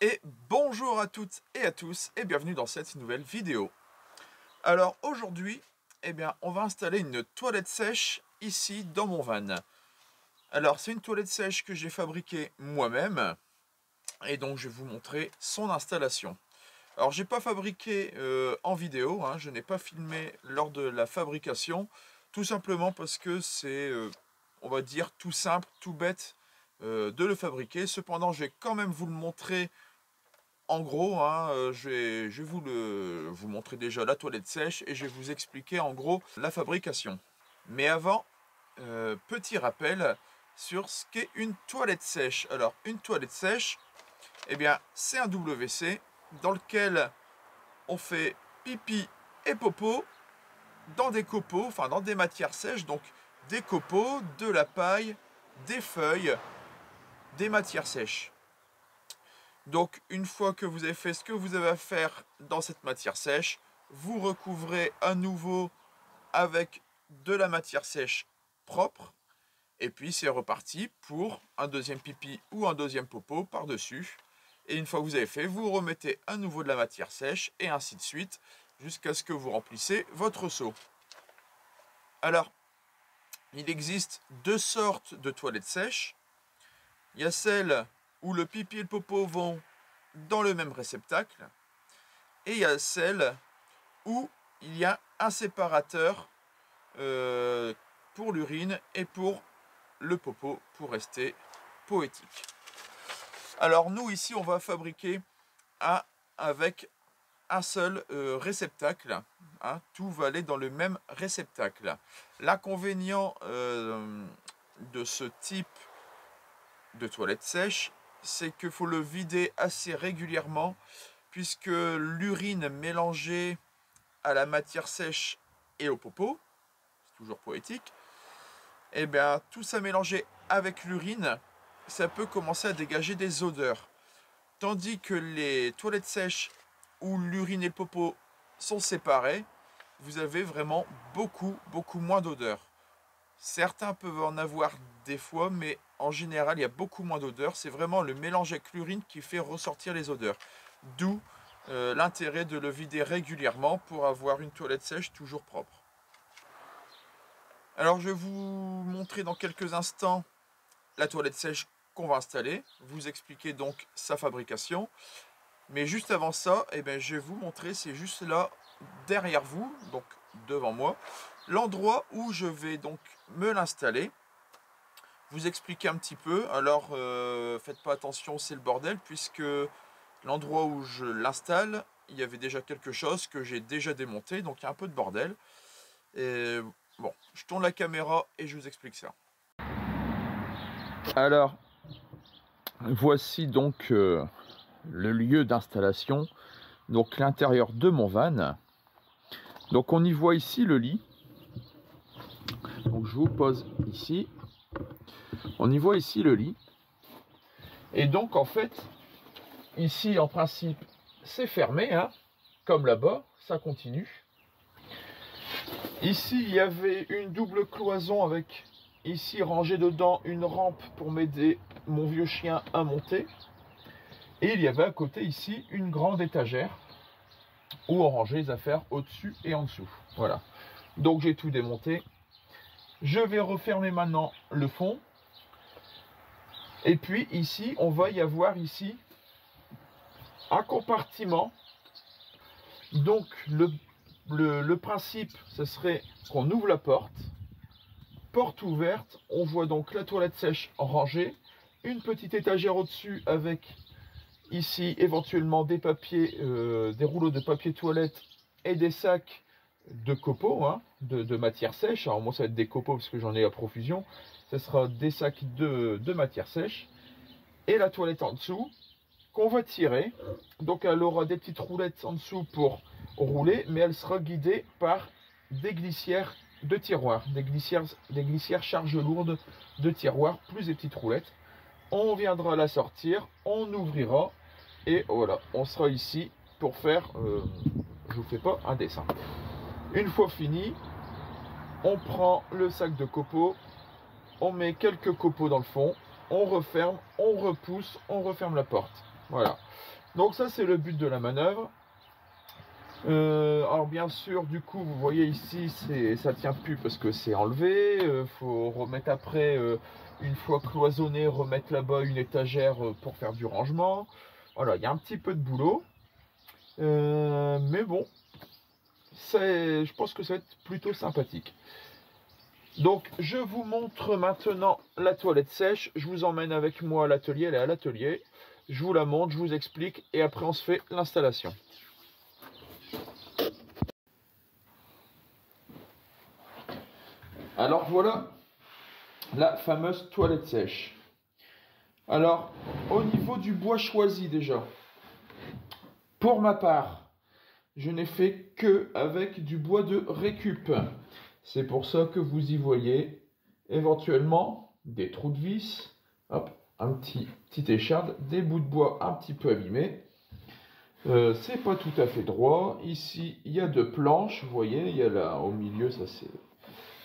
Et bonjour à toutes et à tous et bienvenue dans cette nouvelle vidéo. Alors aujourd'hui, on va installer une toilette sèche ici dans mon van. Alors c'est une toilette sèche que j'ai fabriquée moi-même et donc je vais vous montrer son installation. Alors j'ai pas fabriqué en vidéo, je n'ai pas filmé lors de la fabrication, tout simplement parce que c'est, on va dire, tout simple, tout bête de le fabriquer. Cependant, je vais quand même vous le montrer. En gros, je vais vous montrer déjà la toilette sèche et je vais vous expliquer en gros la fabrication. Mais avant, petit rappel sur ce qu'est une toilette sèche. Alors, une toilette sèche, c'est un WC dans lequel on fait pipi et popo dans des copeaux, enfin dans des matières sèches, donc des copeaux, de la paille, des feuilles, des matières sèches. Donc une fois que vous avez fait ce que vous avez à faire dans cette matière sèche, vous recouvrez à nouveau avec de la matière sèche propre. Et puis c'est reparti pour un deuxième pipi ou un deuxième popo par-dessus. Et une fois que vous avez fait, vous remettez à nouveau de la matière sèche et ainsi de suite jusqu'à ce que vous remplissez votre seau. Alors, il existe deux sortes de toilettes sèches. Il y a celle où le pipi et le popo vont dans le même réceptacle. Et il y a celle où il y a un séparateur pour l'urine et pour le popo, pour rester poétique. Alors nous ici on va fabriquer avec un seul réceptacle, tout va aller dans le même réceptacle. L'inconvénient de ce type de toilette sèche, c'est qu'il faut le vider assez régulièrement puisque l'urine mélangée à la matière sèche et au popo, c'est toujours poétique, tout ça mélangé avec l'urine, ça peut commencer à dégager des odeurs. Tandis que les toilettes sèches où l'urine et le popo sont séparés, vous avez vraiment beaucoup moins d'odeurs. Certains peuvent en avoir des fois, mais en général, il y a beaucoup moins d'odeurs. C'est vraiment le mélange avec l'urine qui fait ressortir les odeurs. D'où l'intérêt de le vider régulièrement pour avoir une toilette sèche toujours propre. Alors, je vais vous montrer dans quelques instants la toilette sèche qu'on va installer. Vous expliquer donc sa fabrication. Mais juste avant ça, je vais vous montrer, c'est juste là, derrière vous, donc devant moi, l'endroit où je vais donc me l'installer. Vous expliquer un petit peu. Alors, faites pas attention, c'est le bordel, puisque l'endroit où je l'installe, il y avait déjà quelque chose que j'ai déjà démonté, donc il y a un peu de bordel. Et bon, je tourne la caméra et je vous explique ça. Alors, voici donc le lieu d'installation, donc l'intérieur de mon van. Donc on y voit ici le lit. Donc je vous pose ici. On y voit ici le lit. Et donc en fait, ici en principe, c'est fermé, comme là-bas, ça continue. Ici, il y avait une double cloison avec, ici rangé dedans, une rampe pour m'aider mon vieux chien à monter. Et il y avait à côté ici une grande étagère où on rangeait les affaires au-dessus et en dessous. Voilà. Donc j'ai tout démonté. Je vais refermer maintenant le fond. Et puis ici, on va y avoir ici un compartiment. Donc le principe, ce serait qu'on ouvre la porte. Porte ouverte, on voit donc la toilette sèche rangée. Une petite étagère au-dessus avec ici éventuellement des papiers, des rouleaux de papier toilette et des sacs de copeaux, de matière sèche. Alors moi ça va être des copeaux parce que j'en ai à profusion. Ce sera des sacs de matière sèche. Et la toilette en dessous qu'on va tirer. Donc elle aura des petites roulettes en dessous pour rouler, mais elle sera guidée par des glissières de tiroirs, des glissières charges lourdes de tiroirs, plus des petites roulettes. On viendra la sortir, on ouvrira et voilà, on sera ici pour faire, je vous fais pas un dessin. Une fois fini, on prend le sac de copeaux, on met quelques copeaux dans le fond, on referme, on repousse, on referme la porte. Voilà. Donc ça c'est le but de la manœuvre. Alors bien sûr, du coup, vous voyez ici, ça tient plus parce que c'est enlevé. Faut remettre après, une fois cloisonné, remettre là-bas une étagère pour faire du rangement. Voilà, il y a un petit peu de boulot. Mais bon, je pense que ça va être plutôt sympathique. Donc, je vous montre maintenant la toilette sèche. Je vous emmène avec moi à l'atelier, elle est à l'atelier. Je vous la montre, je vous explique et après on se fait l'installation. Alors voilà la fameuse toilette sèche. Alors, au niveau du bois choisi déjà, pour ma part, je n'ai fait que avec du bois de récup. C'est pour ça que vous y voyez éventuellement des trous de vis, hop, un petit écharde, des bouts de bois un petit peu abîmés. C'est pas tout à fait droit. Ici, il y a deux planches, vous voyez, il y a là au milieu, ça c'est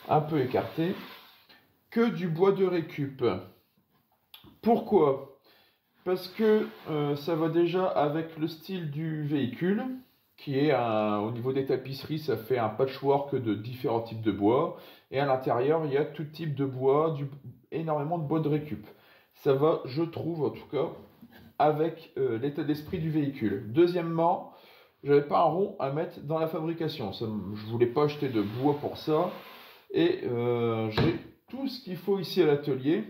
un peu écarté. Que du bois de récup. Pourquoi? Parce que ça va déjà avec le style du véhicule, qui est au niveau des tapisseries, ça fait un patchwork de différents types de bois. Et à l'intérieur, il y a tout type de bois, énormément de bois de récup. Ça va, je trouve en tout cas, avec l'état d'esprit du véhicule. Deuxièmement, je n'avais pas un rond à mettre dans la fabrication. Je ne voulais pas acheter de bois pour ça. Et j'ai tout ce qu'il faut ici à l'atelier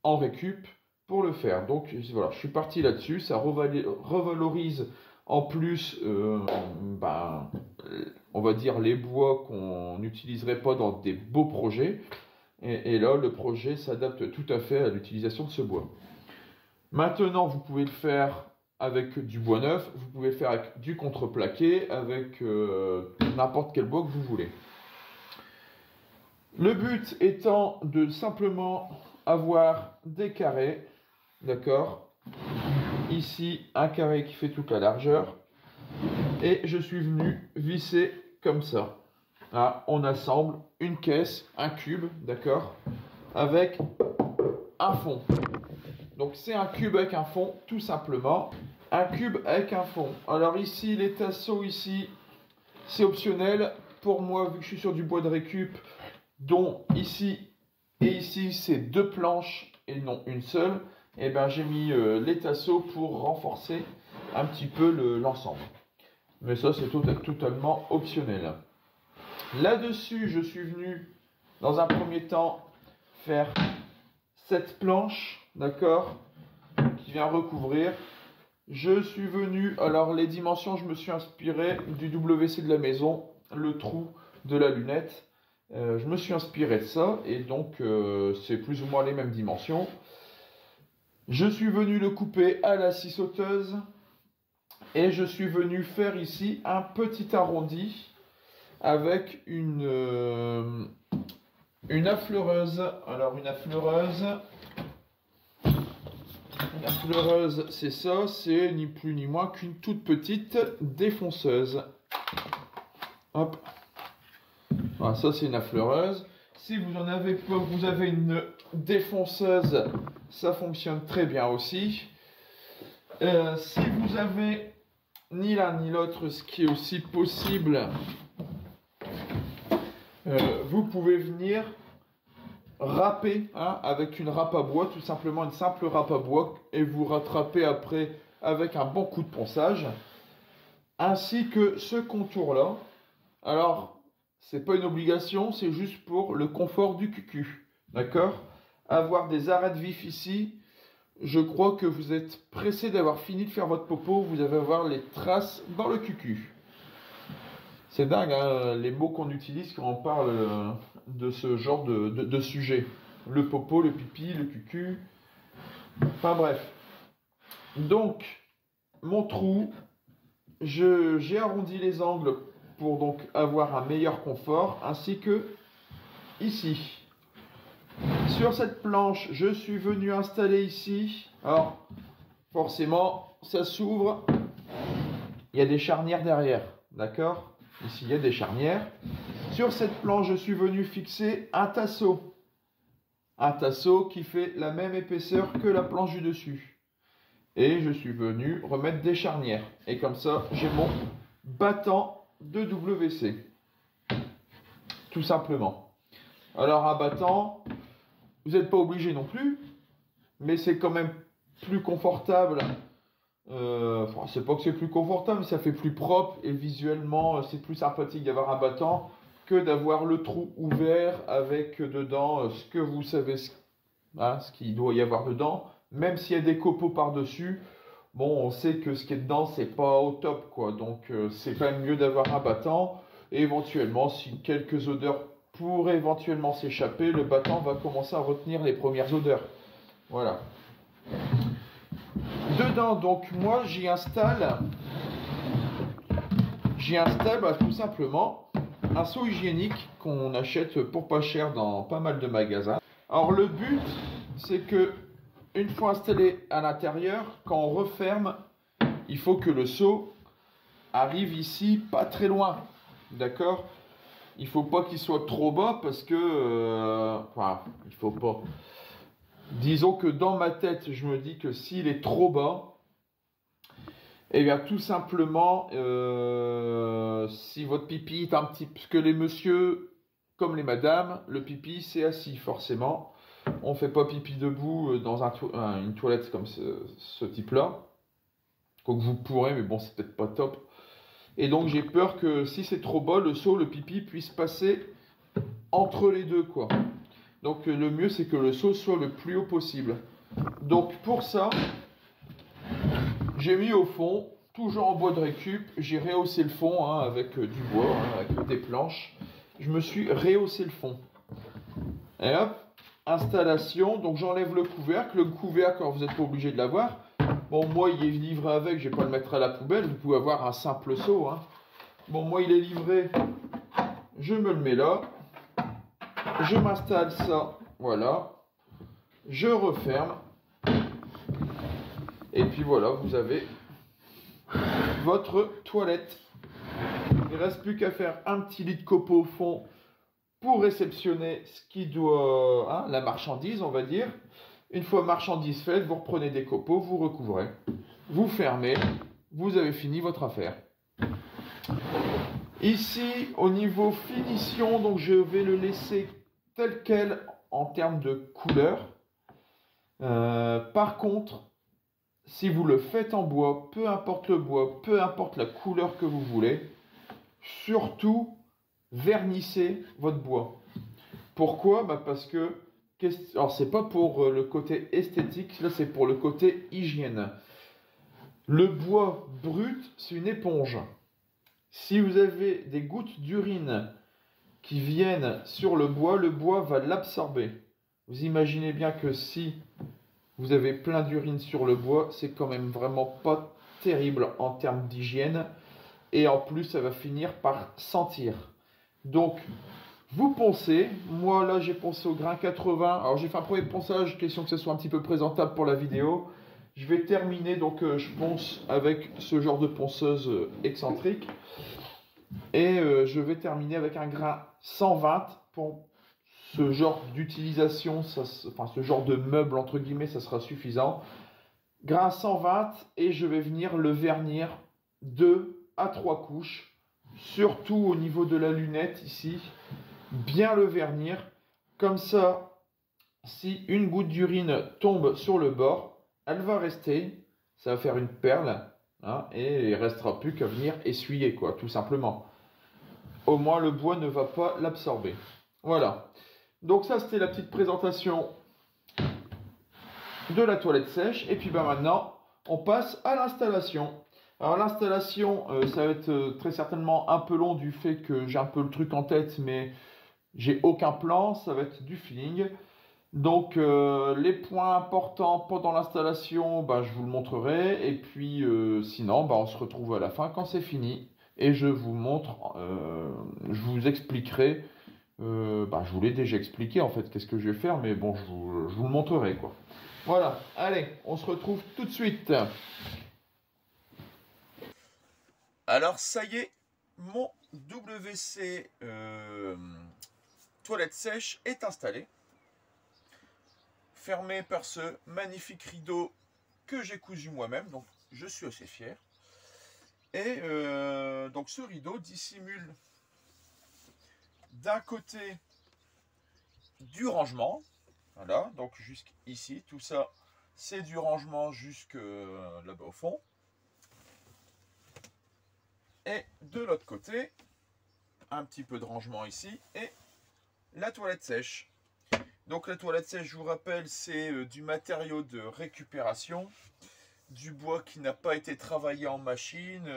en récup pour le faire. Donc voilà, je suis parti là-dessus. Ça revalorise en plus, on va dire, les bois qu'on n'utiliserait pas dans des beaux projets. Et là, le projet s'adapte tout à fait à l'utilisation de ce bois. Maintenant, vous pouvez le faire avec du bois neuf, vous pouvez le faire avec du contreplaqué, avec n'importe quel bois que vous voulez. Le but étant de simplement avoir des carrés, d'accord? Ici, un carré qui fait toute la largeur. Et je suis venu visser comme ça. Là, on assemble une caisse, un cube, d'accord? Avec un fond. Donc c'est un cube avec un fond, tout simplement. Un cube avec un fond. Alors ici, les tasseaux, ici, c'est optionnel. Pour moi, vu que je suis sur du bois de récup, dont ici et ici, c'est deux planches et non une seule, et ben j'ai mis les tasseaux pour renforcer un petit peu l'ensemble. Mais ça, c'est totalement optionnel. Là-dessus, je suis venu, dans un premier temps, faire cette planche, d'accord, qui vient recouvrir. Je suis venu, alors les dimensions, je me suis inspiré du WC de la maison, le trou de la lunette. Je me suis inspiré de ça, et donc c'est plus ou moins les mêmes dimensions. Je suis venu le couper à la scie sauteuse, et je suis venu faire ici un petit arrondi avec une affleureuse. Alors une affleureuse, c'est ça, c'est ni plus ni moins qu'une toute petite défonceuse. Hop. Voilà, ça c'est une affleureuse. Si vous en avez pas, vous avez une défonceuse, ça fonctionne très bien aussi. Si vous avez ni l'un ni l'autre, ce qui est aussi possible, vous pouvez venir râper avec une râpe à bois, tout simplement une simple râpe à bois, et vous rattrapez après avec un bon coup de ponçage, ainsi que ce contour-là. Alors, c'est pas une obligation, c'est juste pour le confort du cucu, d'accord? Avoir des arêtes vifs ici, je crois que vous êtes pressé d'avoir fini de faire votre popo, vous allez avoir les traces dans le cucu. C'est dingue, hein, les mots qu'on utilise quand on parle de ce genre de sujet. Le popo, le pipi, le cucu. Enfin bref. Donc, mon trou, j'ai arrondi les angles pour donc avoir un meilleur confort, ainsi que ici. Sur cette planche, je suis venu installer ici. Alors, forcément, ça s'ouvre. Il y a des charnières derrière, d'accord? Ici, il y a des charnières. Sur cette planche, je suis venu fixer un tasseau. Un tasseau qui fait la même épaisseur que la planche du dessus. Et je suis venu remettre des charnières. Et comme ça, j'ai mon battant de WC. Tout simplement. Alors un battant, vous n'êtes pas obligé non plus, mais c'est quand même plus confortable. Enfin, c'est pas que c'est plus confortable, mais ça fait plus propre et visuellement, c'est plus sympathique d'avoir un battant que d'avoir le trou ouvert avec dedans ce que vous savez, ce qu'il doit y avoir dedans. Même s'il y a des copeaux par-dessus, bon, on sait que ce qui est dedans, c'est pas au top, quoi. Donc, c'est quand même mieux d'avoir un battant. Et éventuellement, si quelques odeurs pourraient éventuellement s'échapper, le battant va commencer à retenir les premières odeurs. Voilà. Dedans, donc, moi, j'y installe tout simplement un seau hygiénique qu'on achète pour pas cher dans pas mal de magasins. Alors, le but, c'est que une fois installé à l'intérieur, quand on referme, il faut que le seau arrive ici, pas très loin. D'accord? Il faut pas qu'il soit trop bas parce que... enfin, il faut pas. Disons que dans ma tête, je me dis que s'il est trop bas, eh bien tout simplement, si votre pipi est un petit... Parce que les messieurs, comme les madames, le pipi c'est assis forcément. On fait pas pipi debout dans une toilette comme ce type-là. Donc vous pourrez, mais bon, c'est peut-être pas top. Et donc j'ai peur que si c'est trop bas, le seau, le pipi puisse passer entre les deux, quoi. Donc le mieux, c'est que le seau soit le plus haut possible. Donc pour ça, j'ai mis au fond, toujours en bois de récup, j'ai rehaussé le fond avec du bois, avec des planches. Je me suis rehaussé le fond. Et hop, installation, donc j'enlève le couvercle. Le couvercle, alors vous n'êtes pas obligé de l'avoir. Bon, moi, il est livré avec, je ne vais pas le mettre à la poubelle. Vous pouvez avoir un simple seau. Bon, moi, il est livré. Je me le mets là. Je m'installe ça. Voilà. Je referme. Et puis voilà, vous avez votre toilette. Il ne reste plus qu'à faire un petit lit de copeaux au fond pour réceptionner ce qui doit... la marchandise, on va dire. Une fois marchandise faite, vous reprenez des copeaux, vous recouvrez, vous fermez, vous avez fini votre affaire. Ici, au niveau finition, donc je vais le laisser tel quel en termes de couleur. Par contre, si vous le faites en bois, peu importe le bois, peu importe la couleur que vous voulez, surtout vernissez votre bois. Pourquoi? Parce que alors, c'est pas pour le côté esthétique, là, c'est pour le côté hygiène. Le bois brut, c'est une éponge. Si vous avez des gouttes d'urine qui viennent sur le bois va l'absorber. Vous imaginez bien que si vous avez plein d'urine sur le bois, c'est quand même vraiment pas terrible en termes d'hygiène. Et en plus, ça va finir par sentir. Donc, vous poncez, moi là j'ai poncé au grain 80, alors j'ai fait un premier ponçage, question que ce soit un petit peu présentable pour la vidéo. Je vais terminer, donc je ponce avec ce genre de ponceuse excentrique. Et je vais terminer avec un grain 120 pour ce genre d'utilisation, enfin ce genre de meuble entre guillemets, ça sera suffisant. Grain 120 et je vais venir le vernir 2 à 3 couches, surtout au niveau de la lunette ici. Bien le vernir, comme ça, si une goutte d'urine tombe sur le bord, elle va rester, ça va faire une perle, et il ne restera plus qu'à venir essuyer, quoi, tout simplement. Au moins, le bois ne va pas l'absorber. Voilà. Donc ça, c'était la petite présentation de la toilette sèche. Et puis maintenant, on passe à l'installation. Alors l'installation, ça va être très certainement un peu long du fait que j'ai un peu le truc en tête, mais j'ai aucun plan, ça va être du feeling. Donc les points importants pendant l'installation, je vous le montrerai. Et puis sinon, on se retrouve à la fin quand c'est fini. Et je vous montre, je vous expliquerai. Je vous l'ai déjà expliqué en fait, qu'est-ce que je vais faire, mais bon, je vous le montrerai quoi. Voilà, allez, on se retrouve tout de suite. Alors ça y est, mon WC toilette sèche est installé. Fermé par ce magnifique rideau que j'ai cousu moi-même, donc je suis assez fier. Et donc ce rideau dissimule d'un côté du rangement, voilà, donc jusqu'ici, tout ça c'est du rangement jusque là-bas au fond. Et de l'autre côté, un petit peu de rangement ici et la toilette sèche. Donc la toilette sèche, je vous rappelle, c'est du matériau de récupération, du bois qui n'a pas été travaillé en machine,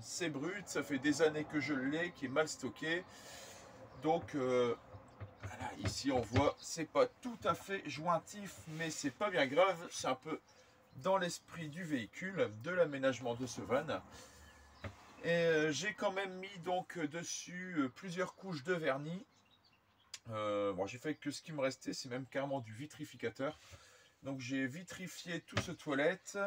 c'est brut, ça fait des années que je l'ai, qui est mal stocké. Donc voilà, ici on voit, c'est pas tout à fait jointif, mais c'est pas bien grave, c'est un peu dans l'esprit du véhicule, de l'aménagement de ce van. Et j'ai quand même mis donc dessus plusieurs couches de vernis. Bon, j'ai fait que ce qui me restait, c'est même carrément du vitrificateur. Donc j'ai vitrifié tout ce toilette,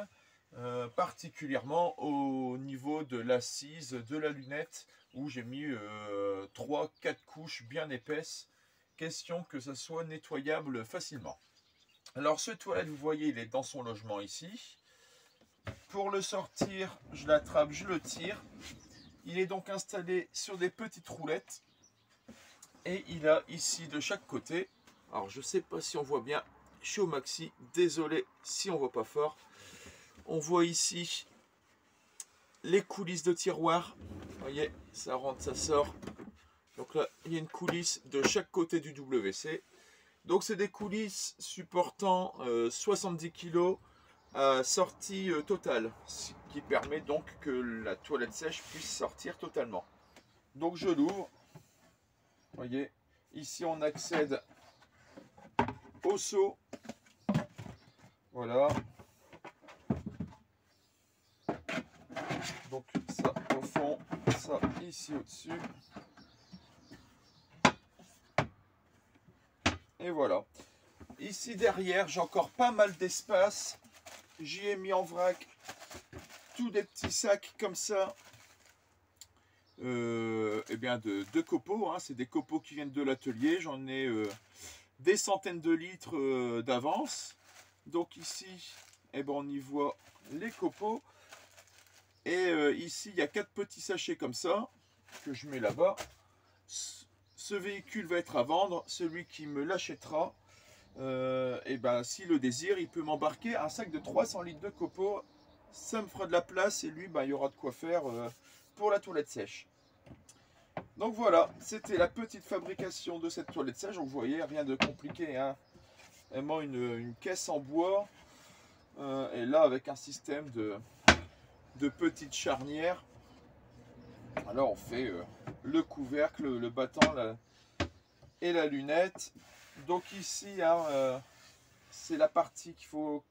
particulièrement au niveau de l'assise de la lunette, où j'ai mis 3-4 couches bien épaisses, question que ça soit nettoyable facilement. Alors ce toilette, vous voyez, il est dans son logement ici. Pour le sortir, je l'attrape, je le tire. Il est donc installé sur des petites roulettes. Et il a ici de chaque côté, alors je ne sais pas si on voit bien, je suis au maxi, désolé si on ne voit pas fort. On voit ici les coulisses de tiroir. Vous voyez, ça rentre, ça sort. Donc là, il y a une coulisse de chaque côté du WC. Donc c'est des coulisses supportant 70 kg à sortie totale, ce qui permet donc que la toilette sèche puisse sortir totalement. Donc je l'ouvre. Vous voyez, ici on accède au seau. Voilà. Donc ça au fond, ça ici au-dessus. Et voilà. Ici derrière, j'ai encore pas mal d'espace. J'y ai mis en vrac tous des petits sacs comme ça. Eh bien de copeaux, hein. C'est des copeaux qui viennent de l'atelier. J'en ai des centaines de litres d'avance. Donc ici, eh ben, on y voit les copeaux. Et ici, il y a 4 petits sachets comme ça que je mets là-bas. Ce véhicule va être à vendre. Celui qui me l'achètera, et ben, s'il le désire, il peut m'embarquer un sac de 300 litres de copeaux. Ça me fera de la place et lui, ben, il y aura de quoi faire pour la toilette sèche. Donc voilà, c'était la petite fabrication de cette toilette sèche. Donc vous voyez, rien de compliqué, hein. Vraiment une caisse en bois. Et là, avec un système de petites charnières. Alors on fait le couvercle, le battant et la lunette. Donc ici, hein, c'est la partie qu'il faut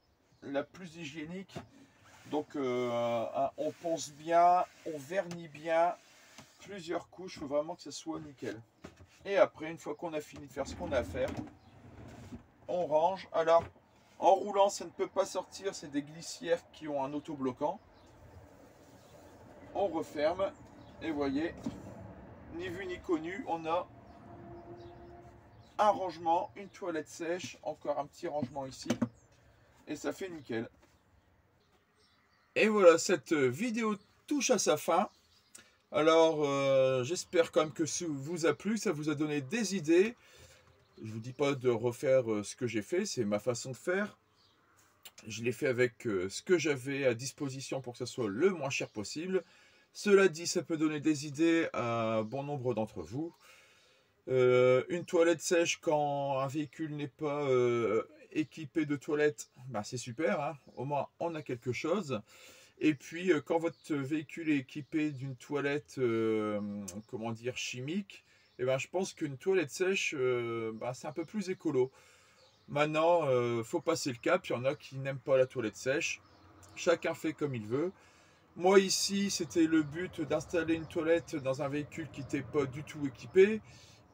la plus hygiénique. Donc on ponce bien, on vernit bien, plusieurs couches, il faut vraiment que ça soit nickel. Et après, une fois qu'on a fini de faire ce qu'on a à faire, on range. Alors, en roulant, ça ne peut pas sortir, c'est des glissières qui ont un autobloquant. On referme, et voyez, ni vu ni connu, on a un rangement, une toilette sèche, encore un petit rangement ici, et ça fait nickel. Et voilà, cette vidéo touche à sa fin. Alors, j'espère quand même que ça vous a plu, ça vous a donné des idées. Je ne vous dis pas de refaire ce que j'ai fait, c'est ma façon de faire. Je l'ai fait avec ce que j'avais à disposition pour que ça soit le moins cher possible. Cela dit, ça peut donner des idées à bon nombre d'entre vous. Une toilette sèche quand un véhicule n'est pas équipé de toilettes, bah, c'est super, hein. Au moins on a quelque chose. Et puis quand votre véhicule est équipé d'une toilette, comment dire, chimique, et ben, je pense qu'une toilette sèche, bah, c'est un peu plus écolo. Maintenant, faut passer le cap, il y en a qui n'aiment pas la toilette sèche. Chacun fait comme il veut. Moi ici, c'était le but d'installer une toilette dans un véhicule qui n'était pas du tout équipé.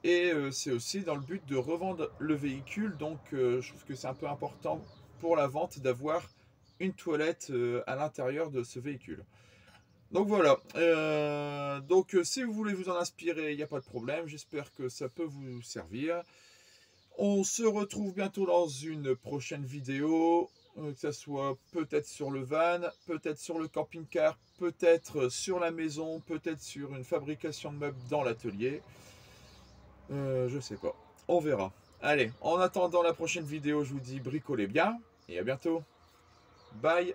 Et c'est aussi dans le but de revendre le véhicule. Donc je trouve que c'est un peu important pour la vente d'avoir une toilette à l'intérieur de ce véhicule. Donc voilà. Donc si vous voulez vous en inspirer, il n'y a pas de problème. J'espère que ça peut vous servir. On se retrouve bientôt dans une prochaine vidéo. Que ça soit peut-être sur le van, peut-être sur le camping-car, peut-être sur la maison, peut-être sur une fabrication de meubles dans l'atelier. Je sais pas. On verra. Allez, en attendant la prochaine vidéo, je vous dis bricolez bien et à bientôt. Bye.